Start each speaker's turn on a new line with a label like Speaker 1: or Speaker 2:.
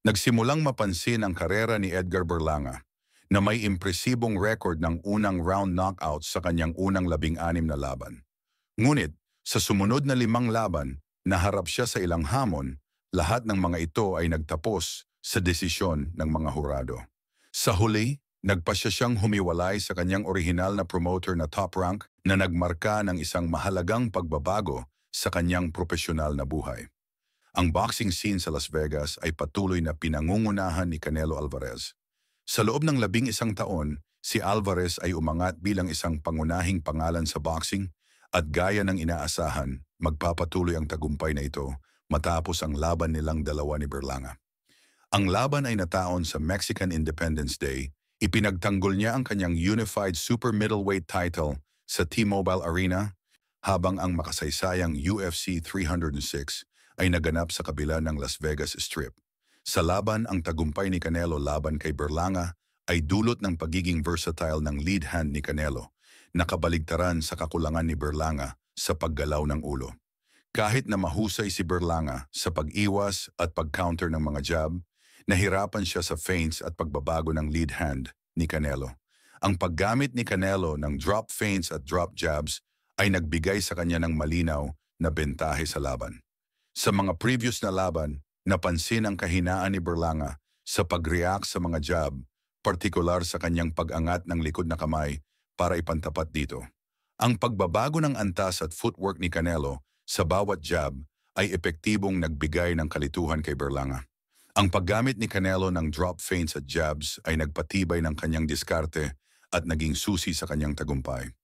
Speaker 1: Nagsimulang mapansin ang karera ni Edgar Berlanga na may impresibong record ng unang round knockout sa kanyang unang 16 na laban. Ngunit, sa sumunod na 5 laban, naharap siya sa ilang hamon, lahat ng mga ito ay nagtapos sa desisyon ng mga hurado. Sa huli, nagpasya siyang humiwalay sa kanyang orihinal na promoter na Top Rank na nagmarka ng isang mahalagang pagbabago sa kanyang profesional na buhay. Ang boxing scene sa Las Vegas ay patuloy na pinangungunahan ni Canelo Alvarez. Sa loob ng 11 taon, si Alvarez ay umangat bilang isang pangunahing pangalan sa boxing at gaya ng inaasahan, magpapatuloy ang tagumpay na ito matapos ang laban nilang dalawa ni Berlanga. Ang laban ay nataon sa Mexican Independence Day. Ipinagtanggol niya ang kanyang Unified Super Middleweight title sa T-Mobile Arena habang ang makasaysayang UFC 306 ay naganap sa kabila ng Las Vegas Strip. Sa laban, ang tagumpay ni Canelo laban kay Berlanga ay dulot ng pagiging versatile ng lead hand ni Canelo, nakabaligtaran sa kakulangan ni Berlanga sa paggalaw ng ulo. Kahit na mahusay si Berlanga sa pag-iwas at pag-counter ng mga jab, nahirapan siya sa feints at pagbabago ng lead hand ni Canelo. Ang paggamit ni Canelo ng drop feints at drop jabs ay nagbigay sa kanya ng malinaw na bentahe sa laban. Sa mga previous na laban, napansin ang kahinaan ni Berlanga sa pag-react sa mga jab, partikular sa kanyang pag-angat ng likod na kamay para ipantapat dito. Ang pagbabago ng antas at footwork ni Canelo sa bawat jab ay epektibong nagbigay ng kalituhan kay Berlanga. Ang paggamit ni Canelo ng drop feints at jabs ay nagpatibay ng kanyang diskarte at naging susi sa kanyang tagumpay.